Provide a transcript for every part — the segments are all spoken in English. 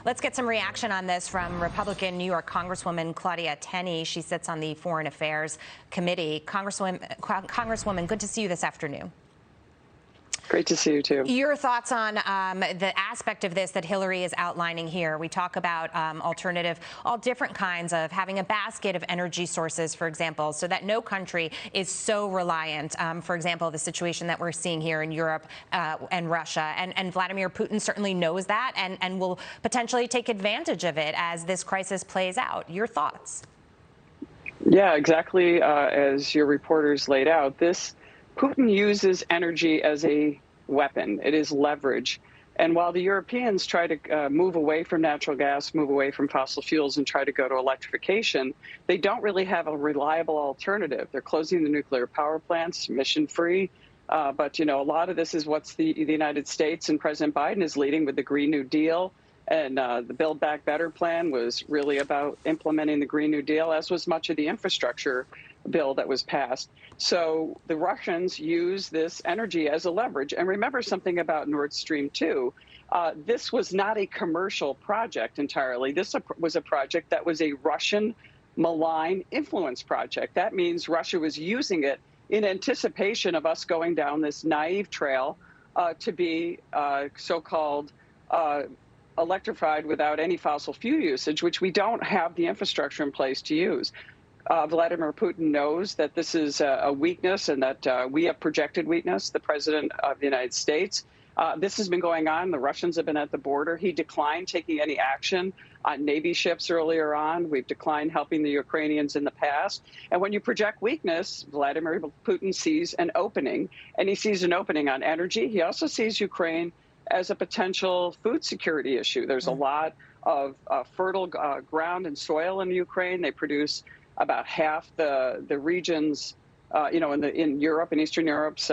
Let's get some reaction on this from Republican New York Congresswoman Claudia Tenney. She sits on the Foreign Affairs Committee. Congresswoman, good to see you this afternoon. Great to see you, too. Your thoughts on the aspect of this that Hillary is outlining here. We talk about all different kinds of having a basket of energy sources, for example, so that no country is so reliant. For example, the situation that we're seeing here in Europe and Russia. And Vladimir Putin certainly knows that and will potentially take advantage of it as this crisis plays out. Your thoughts? Yeah, exactly as your reporters laid out. Putin uses energy as a weapon. It is leverage. And while the Europeans try to move away from natural gas, move away from fossil fuels, and try to go to electrification, they don't really have a reliable alternative. They're closing the nuclear power plants, emission-free. But, a lot of this is what's the United States and President Biden is leading with the Green New Deal. And the Build Back Better plan was really about implementing the Green New Deal, as was much of the infrastructure bill that was passed. So the Russians use this energy as a leverage. And remember something about Nord Stream 2. This was not a commercial project entirely. This was a project that was a Russian malign influence project. That means Russia was using it in anticipation of us going down this naive trail to be so-called electrified without any fossil fuel usage, which we don't have the infrastructure in place to use. Vladimir Putin knows that this is a weakness and that we have projected weakness, the president of the United States. This has been going on. The Russians have been at the border. He declined taking any action on Navy ships earlier on. We've declined helping the Ukrainians in the past. And when you project weakness, Vladimir Putin sees an opening, and he sees an opening on energy. He also sees Ukraine as a potential food security issue. There's a lot of fertile ground and soil in Ukraine. They produce about half the region's, in Europe and Eastern Europe's,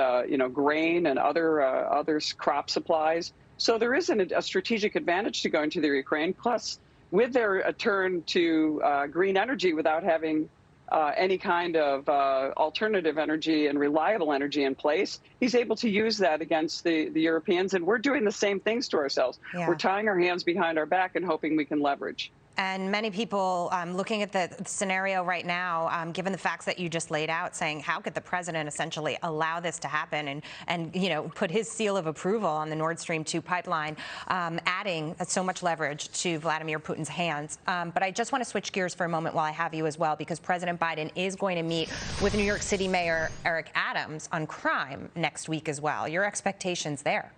grain and other crop supplies. So there isn't a strategic advantage to going to the Ukraine. Plus, with their turn to green energy without having any kind of alternative energy and reliable energy in place, he's able to use that against the Europeans. And we're doing the same things to ourselves. Yeah. We're tying our hands behind our back and hoping we can leverage. And many people looking at the scenario right now, given the facts that you just laid out, saying how could the president essentially allow this to happen and put his seal of approval on the Nord Stream 2 pipeline, adding so much leverage to Vladimir Putin's hands. But I just want to switch gears for a moment while I have you as well, because President Biden is going to meet with New York City Mayor Eric Adams on crime next week as well. Your expectations there?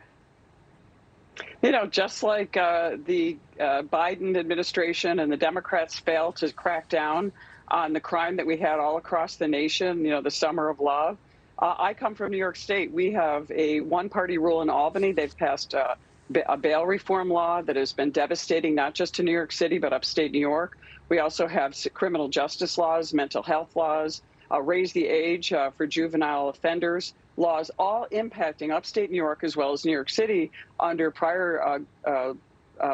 Just like the Biden administration and the Democrats failed to crack down on the crime that we had all across the nation, the summer of love. I come from New York State. We have a one-party rule in Albany. They've passed a bail reform law that has been devastating, not just to New York City, but upstate New York. We also have criminal justice laws, mental health laws, raise the age for juvenile offenders, laws all impacting upstate New York as well as New York City under prior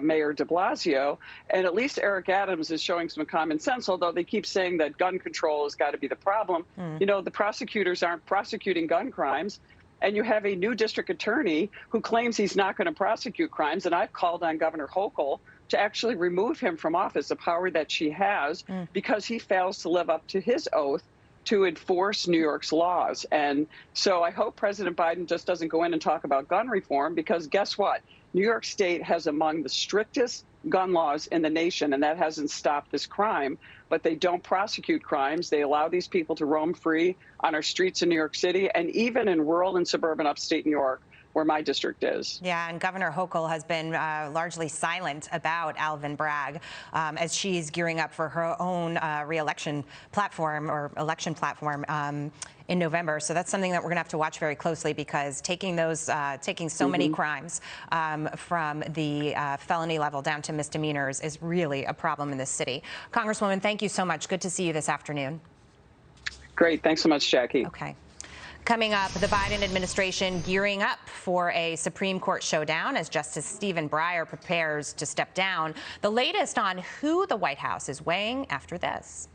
Mayor de Blasio. And at least Eric Adams is showing some common sense, although they keep saying that gun control has got to be the problem. The prosecutors aren't prosecuting gun crimes. And you have a new district attorney who claims he's not going to prosecute crimes. And I've called on Governor Hochul to actually remove him from office, a power that she has, because he fails to live up to his oath to enforce New York's laws. And so I hope President Biden just doesn't go in and talk about gun reform, because guess what? New York State has among the strictest gun laws in the nation, and that hasn't stopped this crime. But they don't prosecute crimes. They allow these people to roam free on our streets in New York City, and even in rural and suburban upstate New York, where my district is. Yeah, and Governor Hochul has been largely silent about Alvin Bragg as she's gearing up for her own re-election platform or election platform in November. So that's something that we're going to have to watch very closely, because taking so many crimes from the felony level down to misdemeanors is really a problem in this city. Congresswoman, thank you so much. Good to see you this afternoon. Great. Thanks so much, Jackie. Okay. Coming up, the Biden administration gearing up for a Supreme Court showdown as Justice Stephen Breyer prepares to step down. The latest on who the White House is weighing after this.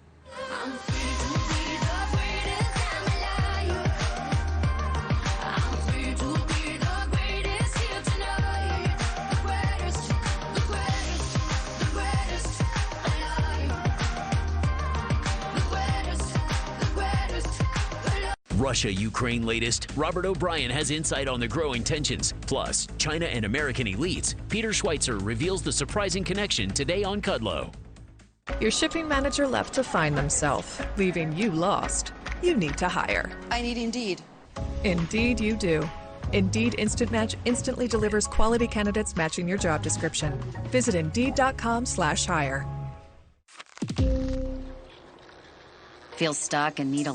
Russia-Ukraine latest, Robert O'Brien has insight on the growing tensions. Plus, China and American elites. Peter Schweitzer reveals the surprising connection today on Kudlow. Your shipping manager left to find themselves, leaving you lost. You need to hire. I need Indeed. Indeed you do. Indeed Instant Match instantly delivers quality candidates matching your job description. Visit Indeed.com/hire. Feel stuck and need a